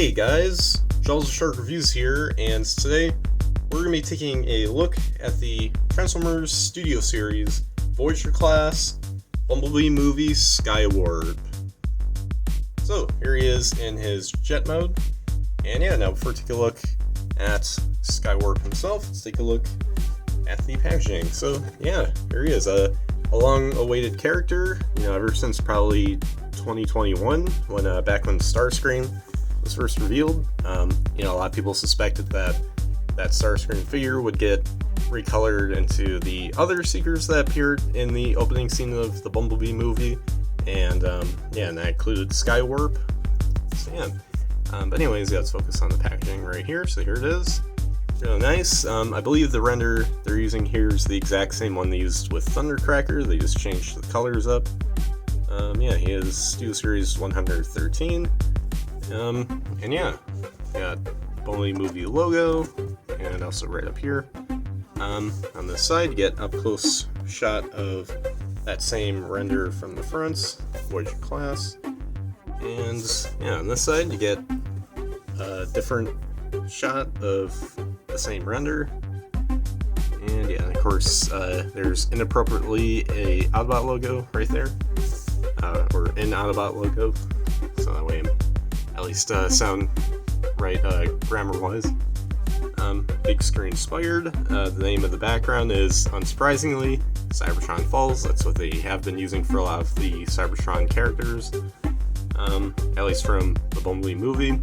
Hey guys, Charles the Shark Reviews here, and today we're going to be taking a look at the Transformers Studio Series Voyager class Bumblebee movie Skywarp. So here he is in his jet mode, and yeah, now before we take a look at Skywarp himself, let's take a look at the packaging. So yeah, here he is, a long-awaited character, ever since probably 2021, when back when Starscream was first revealed. A lot of people suspected that Starscream figure would get recolored into the other Seekers that appeared in the opening scene of the Bumblebee movie, and and that included Skywarp. So yeah, but anyways, let's focus on the packaging right here. So here it is, really nice. I believe the render they're using here is the exact same one they used with Thundercracker. They just changed the colors up. He is Studio Series 113. And yeah, got Bumblebee movie logo, and also right up here. On this side, you get up close shot of that same render from the front, Voyager class. And yeah, on this side, you get a different shot of the same render. And yeah, of course, there's inappropriately a Autobot logo right there, or an Autobot logo, so that way I'm at least sound right grammar-wise. Big screen inspired. The name of the background is, unsurprisingly, Cybertron Falls. That's what they have been using for a lot of the Cybertron characters, at least from the Bumblebee movie.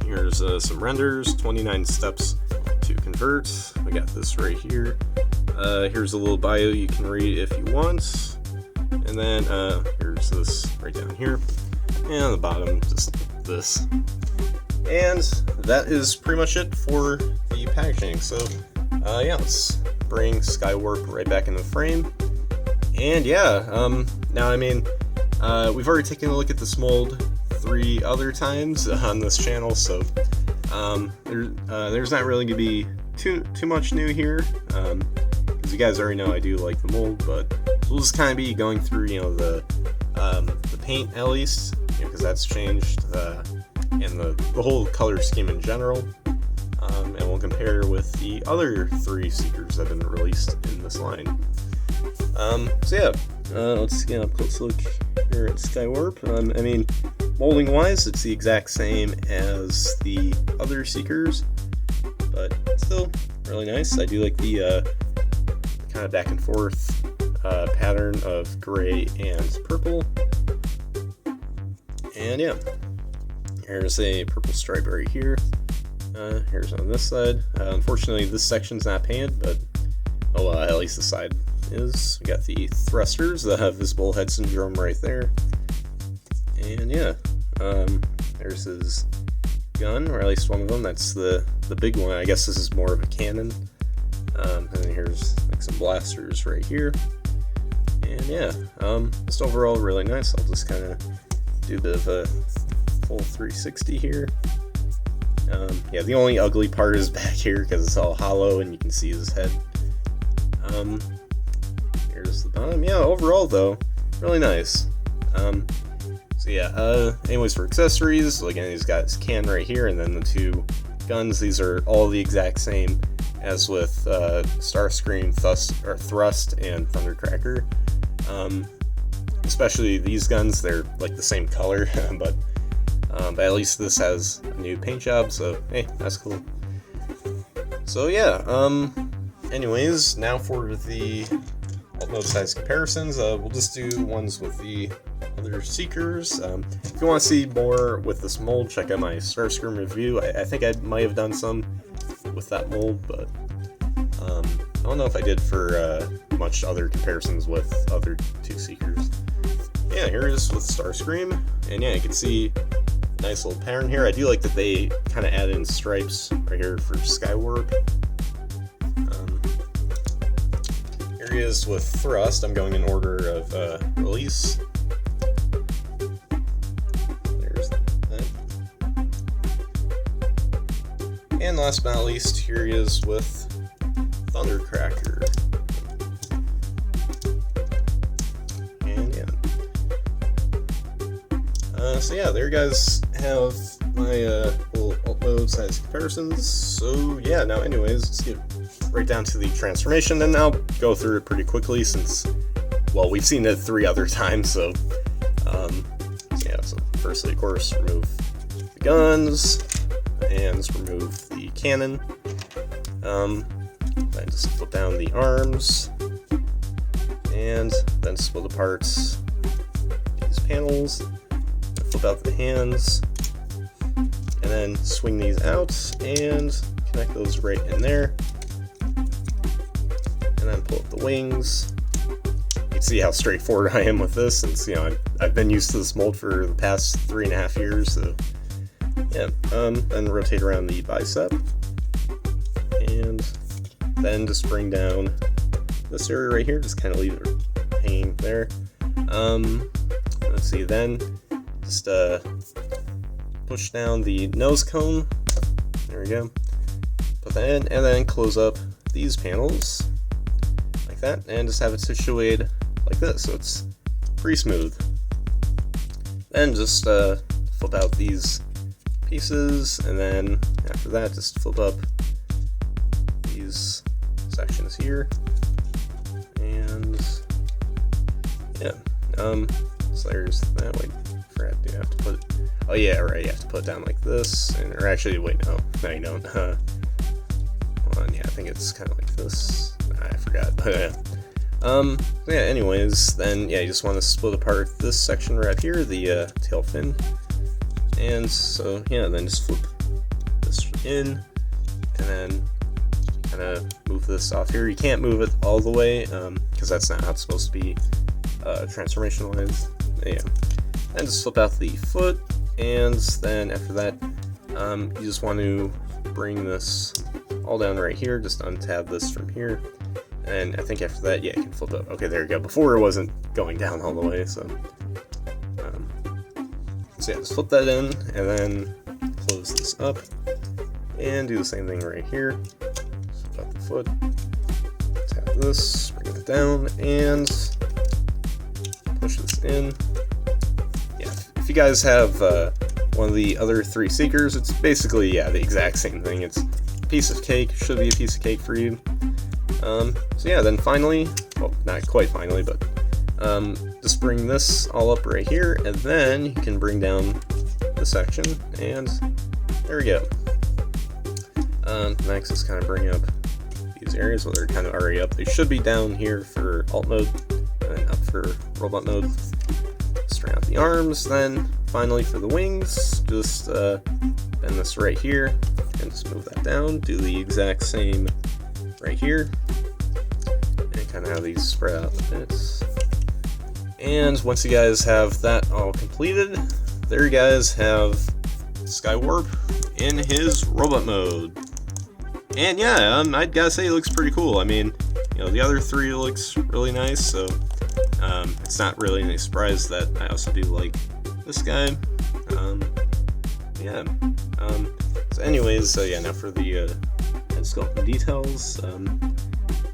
Here's some renders, 29 steps to convert. We got this right here. Here's a little bio you can read if you want. And then here's this right down here. And on the bottom, just this. And that is pretty much it for the packaging. So yeah, let's bring Skywarp right back in the frame. And yeah, now we've already taken a look at this mold 3 other times on this channel, so there's not really gonna be too much new here, because you guys already know I do like the mold, but we'll just kind of be going through the paint, at least, because that's changed, and the whole color scheme in general, and we'll compare with the other 3 Seekers that have been released in this line. So yeah, let's get a close look here at Skywarp. Molding wise, it's the exact same as the other Seekers, but still really nice. I do like the kind of back and forth pattern of gray and purple. And yeah, here's a purple stripe right here. Here's on this side. Unfortunately, this section's not painted, but at least the side is. We got the thrusters that have visible head syndrome right there. And yeah, there's his gun, or at least one of them. That's the big one. I guess this is more of a cannon. And then here's like some blasters right here. And yeah, just overall really nice. I'll just kind of do a bit of a full 360 here. Yeah, the only ugly part is back here because it's all hollow and you can see his head. Here's the bottom. Yeah, overall though, really nice. So yeah, anyways, for accessories, again, he's got his can right here, and then the 2 guns. These are all the exact same as with Starscream, Thrust, and Thundercracker. Especially these guns, they're like the same color, but at least this has a new paint job, so hey, that's cool. So yeah, anyways, now for the alt-mode size comparisons, we'll just do ones with the other Seekers. If you want to see more with this mold, check out my Starscream review. I think I might have done some with that mold, but I don't know if I did for much other comparisons with other 2 Seekers. Yeah, here it is with Starscream, and yeah, you can see a nice little pattern here. I do like that they kind of added in stripes right here for Skywarp. Here he is with Thrust. I'm going in order of release. There's that. And last but not least, here he is with Thundercracker. And yeah. So yeah, there you guys have my little alt mode size comparisons. So yeah, now anyways, let's get right down to the transformation, and I'll go through it pretty quickly since, well, we've seen it 3 other times, so yeah, so firstly, of course, remove the guns, and let's remove the cannon, then just flip down the arms, and then split apart these panels, flip out the hands, and then swing these out and connect those right in there, and then pull up the wings. You can see how straightforward I am with this, since, you know, I've been used to this mold for the past 3.5 years, so yeah. Then rotate around the bicep, and then just bring down this area right here, just kind of leave it hanging there. Let's see, then just push down the nose cone, there we go, put that in, and then close up these panels like that, and just have it situated like this, so it's pretty smooth. Then just flip out these pieces, and then after that just flip up these sections here, and yeah, so there's that. Wait, forgot, do you have to put, oh yeah, right, you have to put it down like this, and, or actually, wait, no you don't, hold on, yeah, I think it's kind of like this, I forgot, but yeah, anyways, then, yeah, you just want to split apart this section right here, the tail fin, and so, yeah, then just flip this in, and then kind of move this off here. You can't move it all the way, because that's not how it's supposed to be transformation-wise. Yeah. And just flip out the foot, and then after that, you just want to bring this all down right here, just untab this from here, and I think after that, yeah, you can flip it. Okay, there you go. Before it wasn't going down all the way, so yeah, just flip that in, and then close this up, and do the same thing right here. Flip out the foot, tap this, bring it down, and push this in. Yeah, if you guys have one of the other 3 seekers, it's basically, yeah, the exact same thing. It's a piece of cake, should be a piece of cake for you. So yeah, then finally, well, not quite finally, but just bring this all up right here, and then you can bring down the section, and there we go. Next, just kind of bring up these areas, well, they're kind of already up. They should be down here for alt mode, and up for robot mode. Straighten out the arms, then finally for the wings, just bend this right here, and just move that down. Do the exact same right here, and kind of have these spread out a bit. And once you guys have that all completed, there you guys have Skywarp in his robot mode. And yeah, I'd gotta say it looks pretty cool. I mean, you know, the other 3 looks really nice, so it's not really any surprise that I also do like this guy. Yeah. So anyways, yeah, now for the head sculpt and details.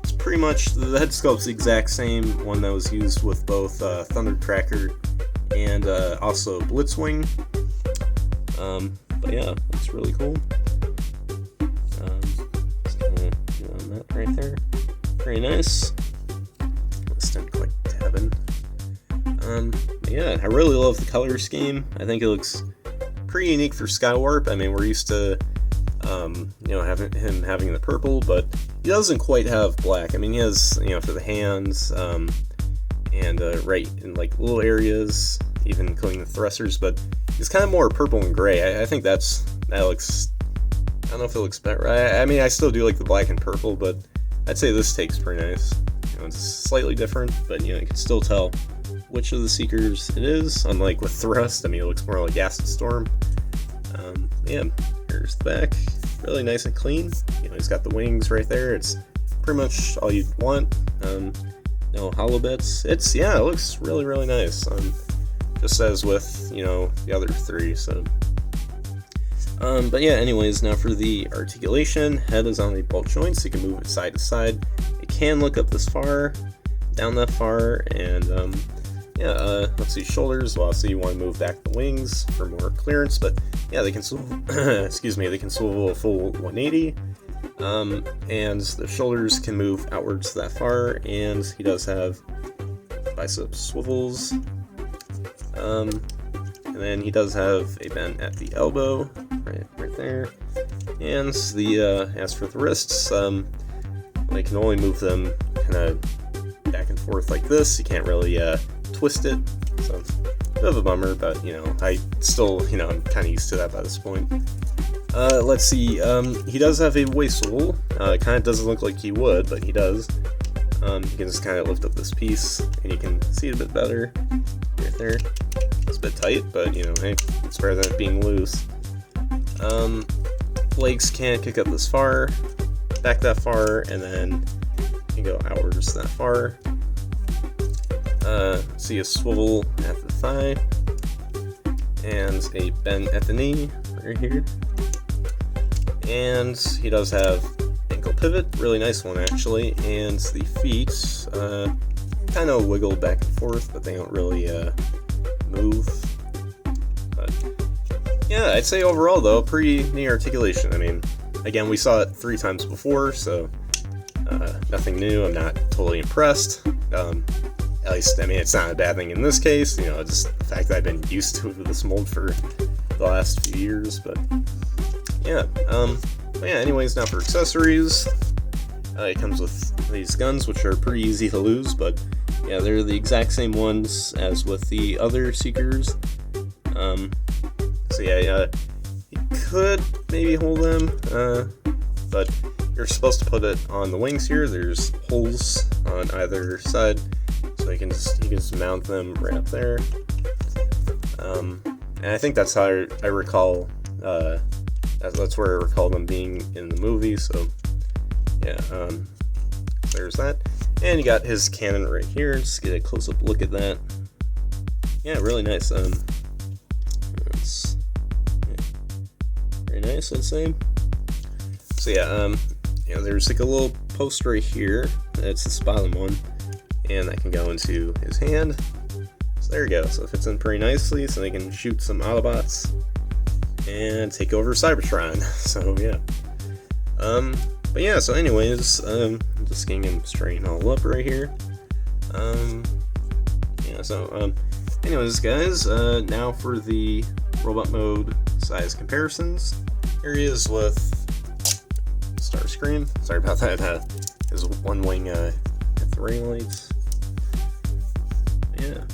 It's pretty much, the head sculpt's the exact same one that was used with both Thunder Tracker and also Blitzwing. But yeah, it's really cool. Just gonna do on that right there. Very nice. This didn't quite tab in. Yeah, I really love the color scheme. I think it looks pretty unique for Skywarp. I mean, we're used to you know, having the purple, but he doesn't quite have black. I mean, he has, you know, for the hands, and right in like little areas, even including the thrusters, but he's kind of more purple and gray. I think that looks, I don't know if it looks better. I mean, I still do like the black and purple, but I'd say this take's pretty nice. You know, it's slightly different, but you know, you can still tell which of the Seekers it is, unlike with Thrust. I mean, it looks more like Acid Storm. Yeah, here's the back. Really nice and clean. You know, he's got the wings right there. It's pretty much all you'd want. No hollow bits. Yeah, it looks really, really nice. Just as with, you know, the other 3, so. But yeah, anyways, now for the articulation. Head is on the bolt joint, so you can move it side to side. It can look up this far, down that far, and yeah, let's see, shoulders. Well, so you want to move back the wings for more clearance, but yeah, they can swivel, excuse me, they can swivel a full 180. And the shoulders can move outwards that far, and he does have bicep swivels. And then he does have a bend at the elbow, right there. And as for the wrists, I can only move them kind of back and forth like this. You can't really twist it, so a bit of a bummer, but I still, I'm kind of used to that by this point. Let's see, he does have a waist swivel. It kind of doesn't look like he would, but he does. You can just kind of lift up this piece, and you can see it a bit better right there. It's a bit tight, but hey, it's better than it being loose. Legs can't kick up this far, back that far, and then you can go outwards that far. See a swivel at the thigh, and a bend at the knee right here. And he does have ankle pivot, really nice one actually, and the feet kind of wiggle back and forth, but they don't really move. But yeah, I'd say overall though, pretty neat articulation. I mean, again, we saw it 3 times before, so nothing new. I'm not totally impressed. At least, I mean, it's not a bad thing in this case. Just the fact that I've been used to this mold for the last few years. But yeah, anyways, now for accessories. It comes with these guns, which are pretty easy to lose, but yeah, they're the exact same ones as with the other Seekers. So yeah, you could maybe hold them, but you're supposed to put it on the wings here. There's holes on either side, so you can just mount them right up there. And I think that's how I recall. That's where I recall them being in the movie. So yeah, there's that. And you got his cannon right here. Just get a close-up look at that. Yeah, really nice. It's very nice, I'd say. So yeah, there's like a little post right here. That's this bottom one, and that can go into his hand. So there you go. So it fits in pretty nicely, so they can shoot some Autobots and take over Cybertron. So yeah. But yeah, so anyways, I'm just getting him straightened all up right here. Yeah, so anyways guys, now for the robot mode size comparisons. Here he is with Starscream. Sorry about that, his one wing at the ring lights. Yeah,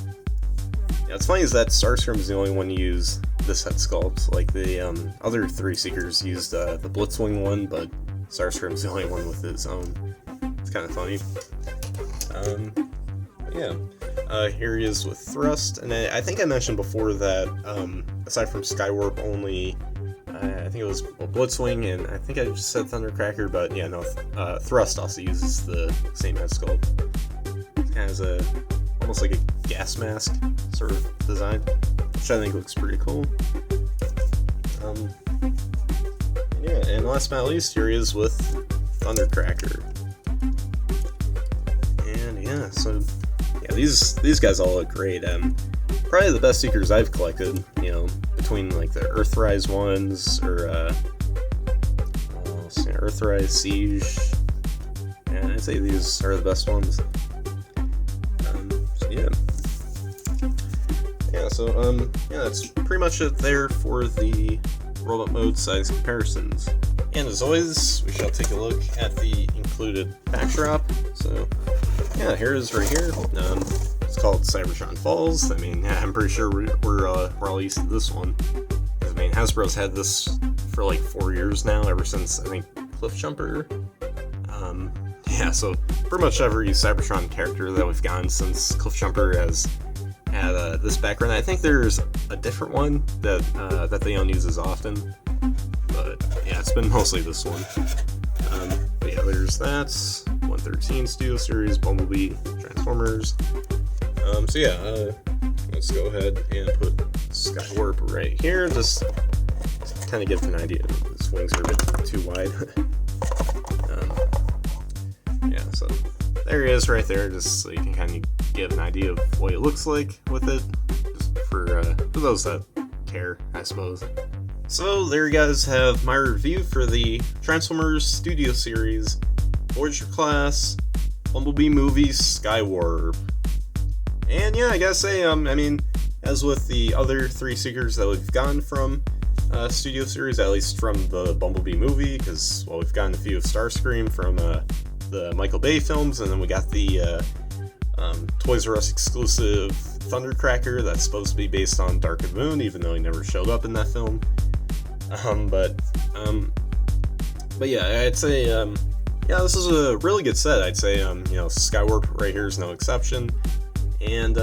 it's funny is that Starscream is the only one to use this head sculpt. Like the other 3 Seekers used the Blitzwing one, but Starscream's the only one with his own. It's kind of funny. Yeah. Here he is with Thrust, and I think I mentioned before that aside from Skywarp, only I think it was Blitzwing, and I think I just said Thundercracker, but yeah, no, Thrust also uses the same head sculpt. It has almost like a gas mask sort of design, which I think looks pretty cool. Yeah, and last but not least, here he is with Thundercracker. And yeah, so yeah, these guys all look great. Probably the best Seekers I've collected, between like the Earthrise ones, or Earthrise, Siege. Yeah, I'd say these are the best ones. So yeah. Yeah, so that's pretty much it there for the robot mode size comparisons. And as always, we shall take a look at the included backdrop. So yeah, here it is right here. It's called Cybertron Falls. I mean, yeah, I'm pretty sure we're all used to this one. I mean, Hasbro's had this for like 4 years now, ever since I think Cliffjumper. Yeah, so pretty much every Cybertron character that we've gotten since Cliffjumper has had this background. I think there's a different one that they don't use as often, but yeah, it's been mostly this one. But yeah, there's that 113 Studio Series, Bumblebee, Transformers. So yeah, let's go ahead and put Skywarp right here, just to kind of give an idea. His wings are a bit too wide. Yeah, so there he is right there, just so you can kind of get an idea of what it looks like with it, just for those that care, I suppose. So there you guys have my review for the Transformers Studio Series, Voyager class, Bumblebee movie, Skywarp. And yeah, I gotta say, I mean, as with the other 3 Seekers that we've gotten from Studio Series, at least from the Bumblebee movie, because, well, we've gotten a few of Starscream from the Michael Bay films, and then we got the Toys R Us exclusive Thundercracker that's supposed to be based on Dark of the Moon, even though he never showed up in that film. But yeah, I'd say, yeah, this is a really good set. I'd say, Skywarp right here is no exception. And,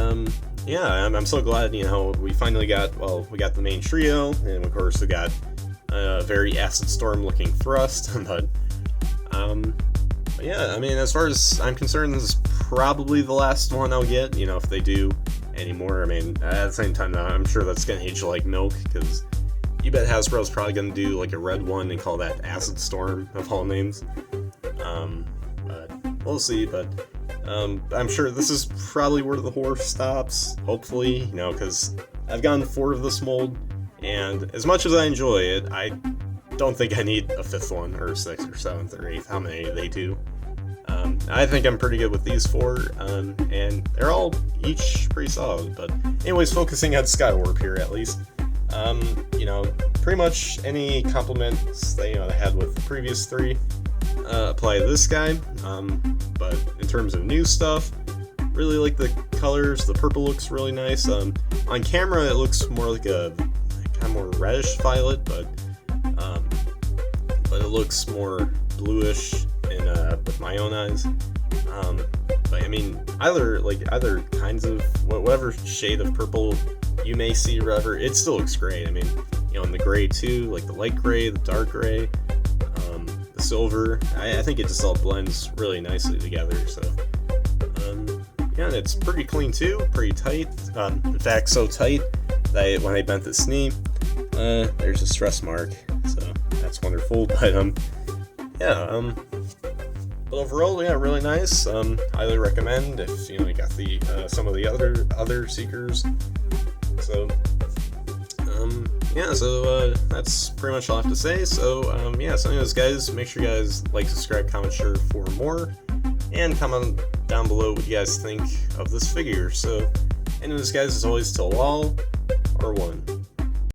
yeah, I'm so glad, we finally got, we got the main trio, and of course we got a very Acid Storm looking Thrust, but yeah, I mean, as far as I'm concerned, this is probably the last one I'll get, if they do any more. I mean, at the same time, I'm sure that's gonna age like milk, because you bet Hasbro's probably gonna do like a red one and call that Acid Storm of all names. But we'll see, but I'm sure this is probably where the horror stops, hopefully, because I've gotten 4 of this mold, and as much as I enjoy it, I don't think I need a 5th one, or 6th, or 7th, or 8th, how many they do. I think I'm pretty good with these 4, and they're all each pretty solid, but anyways, focusing on Skywarp here, at least. Pretty much any compliments they had with the previous 3 apply to this guy, but in terms of new stuff, really like the colors. The purple looks really nice. On camera it looks more like a kind of more reddish violet, but it looks more bluish with my own eyes. But I mean, either kinds of whatever shade of purple you may see, whatever, it still looks great. I mean, in the gray too, like the light gray, the dark gray, the silver. I think it just all blends really nicely together. So yeah, and it's pretty clean too, pretty tight. In fact, so tight that when I bent this knee, there's a stress mark. So that's wonderful. But yeah. But overall, yeah, really nice. Highly recommend if you got the some of the other Seekers. So yeah, so that's pretty much all I have to say. So yeah, so anyways, guys, make sure you guys like, subscribe, comment, share for more, and comment down below what you guys think of this figure. So anyways, guys, as always, till all are one.